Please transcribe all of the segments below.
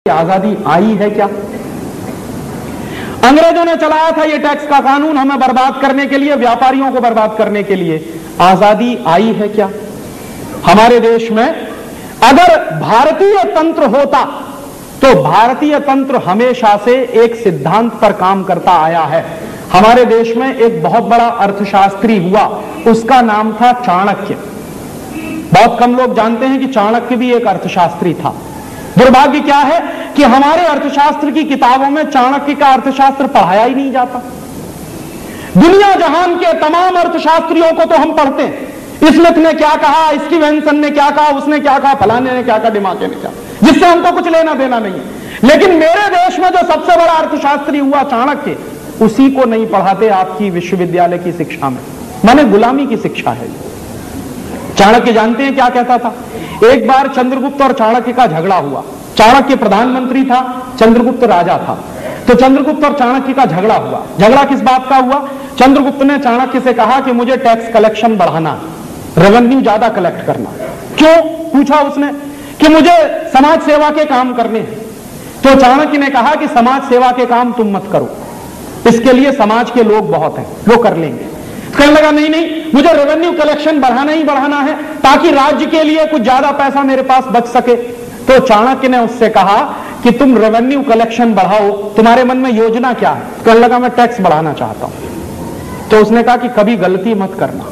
आजादी आई है क्या? अंग्रेजों ने चलाया था ये टैक्स का कानून हमें बर्बाद करने के लिए, व्यापारियों को बर्बाद करने के लिए। आजादी आई है क्या? हमारे देश में अगर भारतीय तंत्र होता तो भारतीय तंत्र हमेशा से एक सिद्धांत पर काम करता आया है। हमारे देश में एक बहुत बड़ा अर्थशास्त्री हुआ, उसका नाम था चाणक्य। बहुत कम लोग जानते हैं कि चाणक्य भी एक अर्थशास्त्री था। दुर्भाग्य क्या है कि हमारे अर्थशास्त्र की किताबों में चाणक्य का अर्थशास्त्र पढ़ाया ही नहीं जाता। दुनिया जहान के तमाम अर्थशास्त्रियों को तो हम पढ़ते हैं, स्मिथ ने क्या कहा, स्टीवेंसन ने क्या कहा, उसने क्या कहा, फलाने ने क्या कहा, डिमाके ने क्या, जिससे हमको कुछ लेना देना नहीं है। लेकिन मेरे देश में जो सबसे बड़ा अर्थशास्त्री हुआ चाणक्य, उसी को नहीं पढ़ाते आपकी विश्वविद्यालय की शिक्षा में। माने गुलामी की शिक्षा है। चाणक्य जानते हैं क्या कहता था? एक बार चंद्रगुप्त और चाणक्य का झगड़ा हुआ। चाणक्य प्रधानमंत्री था, चंद्रगुप्त राजा था। तो चंद्रगुप्त और चाणक्य का झगड़ा हुआ। झगड़ा किस बात का हुआ? चंद्रगुप्त ने चाणक्य से कहा कि मुझे टैक्स कलेक्शन बढ़ाना, रेवेन्यू ज्यादा कलेक्ट करना। क्यों पूछा उसने? कि मुझे समाज सेवा के काम करने हैं। तो चाणक्य ने कहा कि समाज सेवा के काम तुम मत करो, इसके लिए समाज के लोग बहुत हैं, वो कर लेंगे। कहने लगा नहीं नहीं, मुझे रेवेन्यू कलेक्शन बढ़ाना ही बढ़ाना है ताकि राज्य के लिए कुछ ज्यादा पैसा मेरे पास बच सके। तो चाणक्य ने उससे कहा कि तुम रेवेन्यू कलेक्शन बढ़ाओ, तुम्हारे मन में योजना क्या है? कहने लगा मैं टैक्स बढ़ाना चाहता हूं। तो उसने कहा कि कभी गलती मत करना।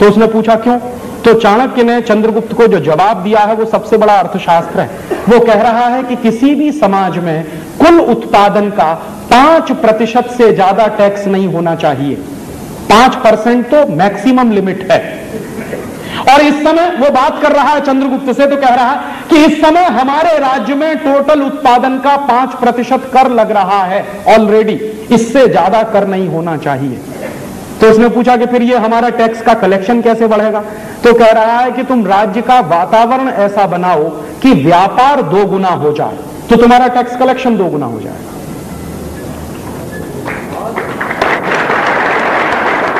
तो उसने पूछा क्यों? तो चाणक्य ने चंद्रगुप्त को जो जवाब दिया है वो सबसे बड़ा अर्थशास्त्र है। वो कह रहा है कि किसी भी समाज में कुल उत्पादन का 5% से ज्यादा टैक्स नहीं होना चाहिए। 5% तो मैक्सिमम लिमिट है। और इस समय वो बात कर रहा है चंद्रगुप्त से, तो कह रहा है कि इस समय हमारे राज्य में टोटल उत्पादन का 5% कर लग रहा है ऑलरेडी, इससे ज्यादा कर नहीं होना चाहिए। तो उसने पूछा कि फिर ये हमारा टैक्स का कलेक्शन कैसे बढ़ेगा? तो कह रहा है कि तुम राज्य का वातावरण ऐसा बनाओ कि व्यापार 2 गुना हो जाए, तो तुम्हारा टैक्स कलेक्शन 2 गुना हो जाएगा।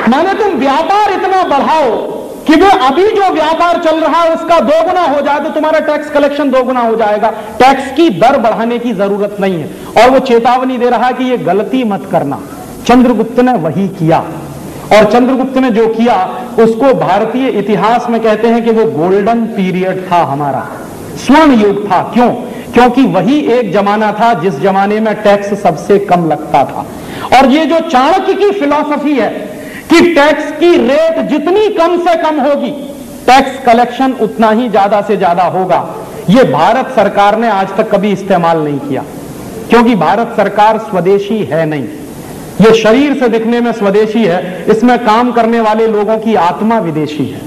माने तुम व्यापार इतना बढ़ाओ कि वो अभी जो व्यापार चल रहा है उसका 2 गुना हो जाए, तो तुम्हारा टैक्स कलेक्शन 2 गुना हो जाएगा। टैक्स की दर बढ़ाने की जरूरत नहीं है। और वो चेतावनी दे रहा है कि ये गलती मत करना। चंद्रगुप्त ने वही किया, और चंद्रगुप्त ने जो किया उसको भारतीय इतिहास में कहते हैं कि वो गोल्डन पीरियड था, हमारा स्वर्ण युग था। क्यों? क्योंकि वही एक जमाना था जिस जमाने में टैक्स सबसे कम लगता था। और ये जो चाणक्य की फिलॉसफी है कि टैक्स की रेट जितनी कम से कम होगी, टैक्स कलेक्शन उतना ही ज्यादा से ज्यादा होगा, ये भारत सरकार ने आज तक कभी इस्तेमाल नहीं किया। क्योंकि भारत सरकार स्वदेशी है नहीं, ये शरीर से दिखने में स्वदेशी है, इसमें काम करने वाले लोगों की आत्मा विदेशी है।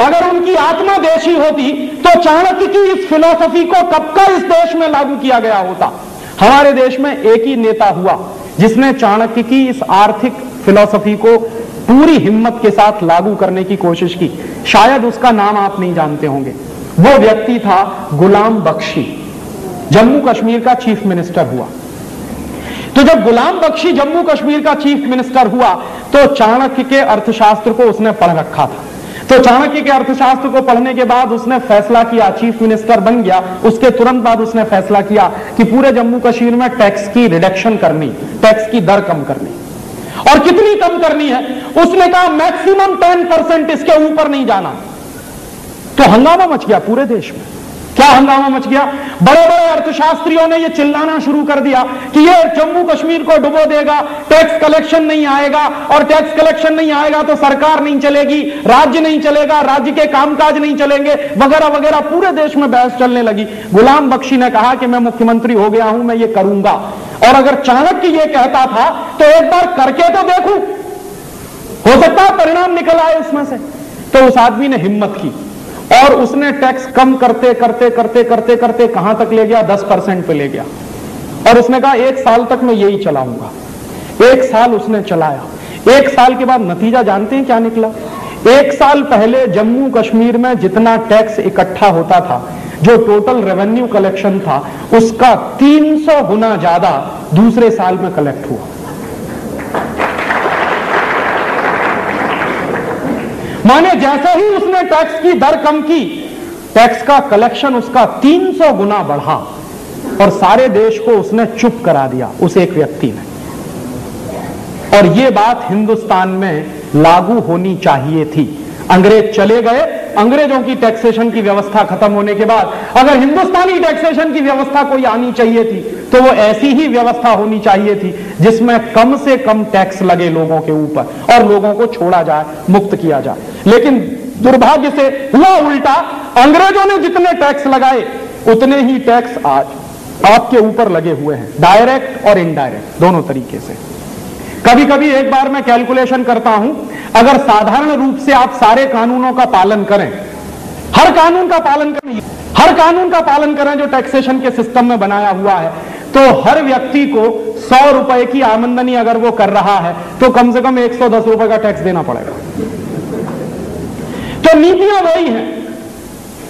अगर उनकी आत्मा देशी होती तो चाणक्य की इस फिलॉसफी को कब का इस देश में लागू किया गया होता। हमारे देश में एक ही नेता हुआ जिसने चाणक्य की इस आर्थिक फिलॉसफी को पूरी हिम्मत के साथ लागू करने की कोशिश की। शायद उसका नाम आप नहीं जानते होंगे। वो व्यक्ति था गुलाम बख्शी, जम्मू कश्मीर का चीफ मिनिस्टर हुआ। तो जब गुलाम बख्शी जम्मू कश्मीर का चीफ मिनिस्टर हुआ तो चाणक्य के अर्थशास्त्र को उसने पढ़ रखा था। तो चाणक्य के अर्थशास्त्र को पढ़ने के बाद उसने फैसला किया, चीफ मिनिस्टर बन गया, उसके तुरंत बाद उसने फैसला किया कि पूरे जम्मू कश्मीर में टैक्स की रिडक्शन करनी, टैक्स की दर कम करनी। और कितनी कम करनी है? उसने कहा मैक्सिमम 10%, इसके ऊपर नहीं जाना। तो हंगामा मच गया पूरे देश में। क्या हंगामा मच गया? बड़े बड़े अर्थशास्त्रियों ने यह चिल्लाना शुरू कर दिया कि यह जम्मू कश्मीर को डुबो देगा, टैक्स कलेक्शन नहीं आएगा, और टैक्स कलेक्शन नहीं आएगा तो सरकार नहीं चलेगी, राज्य नहीं चलेगा, राज्य के कामकाज नहीं चलेंगे, वगैरह वगैरह। पूरे देश में बहस चलने लगी। गुलाम बख्शी ने कहा कि मैं मुख्यमंत्री हो गया हूं, मैं ये करूंगा, और अगर चाणक्य ये कहता था तो एक बार करके तो देखूं, हो सकता है परिणाम निकल आए उसमें से। तो उस आदमी ने हिम्मत की और उसने टैक्स कम करते करते करते करते करते कहां तक ले गया? 10% पे ले गया। और उसने कहा 1 साल तक मैं यही चलाऊंगा। 1 साल उसने चलाया। 1 साल के बाद नतीजा जानते हैं क्या निकला? 1 साल पहले जम्मू कश्मीर में जितना टैक्स इकट्ठा होता था, जो टोटल रेवेन्यू कलेक्शन था, उसका 300 गुना ज्यादा दूसरे साल में कलेक्ट हुआ। माने जैसे ही उसने टैक्स की दर कम की, टैक्स का कलेक्शन उसका 300 गुना बढ़ा और सारे देश को उसने चुप करा दिया, उस एक व्यक्ति ने। और यह बात हिंदुस्तान में लागू होनी चाहिए थी। अंग्रेज चले गए, अंग्रेजों की टैक्सेशन की व्यवस्था खत्म होने के बाद अगर हिंदुस्तानी टैक्सेशन की व्यवस्था कोई आनी चाहिए थी तो वो ऐसी ही व्यवस्था होनी चाहिए थी जिसमें कम से कम टैक्स लगे लोगों के ऊपर और लोगों को छोड़ा जाए, मुक्त किया जाए। लेकिन दुर्भाग्य से हुआ उल्टा, अंग्रेजों ने जितने टैक्स लगाए उतने ही टैक्स आज आपके ऊपर लगे हुए हैं, डायरेक्ट और इनडायरेक्ट दोनों तरीके से। कभी कभी एक बार मैं कैलकुलेशन करता हूं, अगर साधारण रूप से आप सारे कानूनों का पालन करें, हर कानून का पालन करें जो टैक्सेशन के सिस्टम में बनाया हुआ है, तो हर व्यक्ति को 100 रुपए की आमदनी अगर वो कर रहा है तो कम से कम 110 रुपए का टैक्स देना पड़ेगा। तो नीतियां वही हैं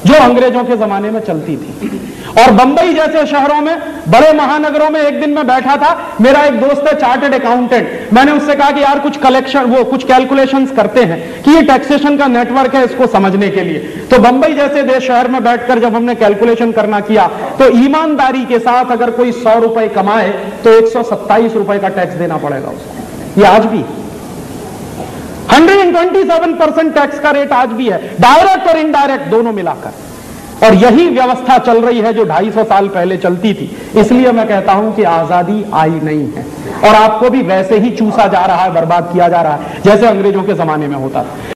जो अंग्रेजों के जमाने में चलती थी। और बंबई जैसे शहरों में, बड़े महानगरों में एक दिन मैं बैठा था, मेरा एक दोस्त है चार्टर्ड अकाउंटेंट, मैंने उससे कहा कि यार कुछ कैलकुलेशंस करते हैं कि ये टैक्सेशन का नेटवर्क है, इसको समझने के लिए। तो बंबई जैसे शहर में बैठकर जब हमने कैलकुलेशन करना किया तो ईमानदारी के साथ अगर कोई 100 रुपए कमाए तो 127 रुपए का टैक्स देना पड़ेगा उसको। ये आज भी 127% टैक्स का रेट आज भी है, डायरेक्ट और इनडायरेक्ट दोनों मिलाकर। और यही व्यवस्था चल रही है जो 250 साल पहले चलती थी। इसलिए मैं कहता हूं कि आजादी आई नहीं है और आपको भी वैसे ही चूसा जा रहा है, बर्बाद किया जा रहा है जैसे अंग्रेजों के जमाने में होता था।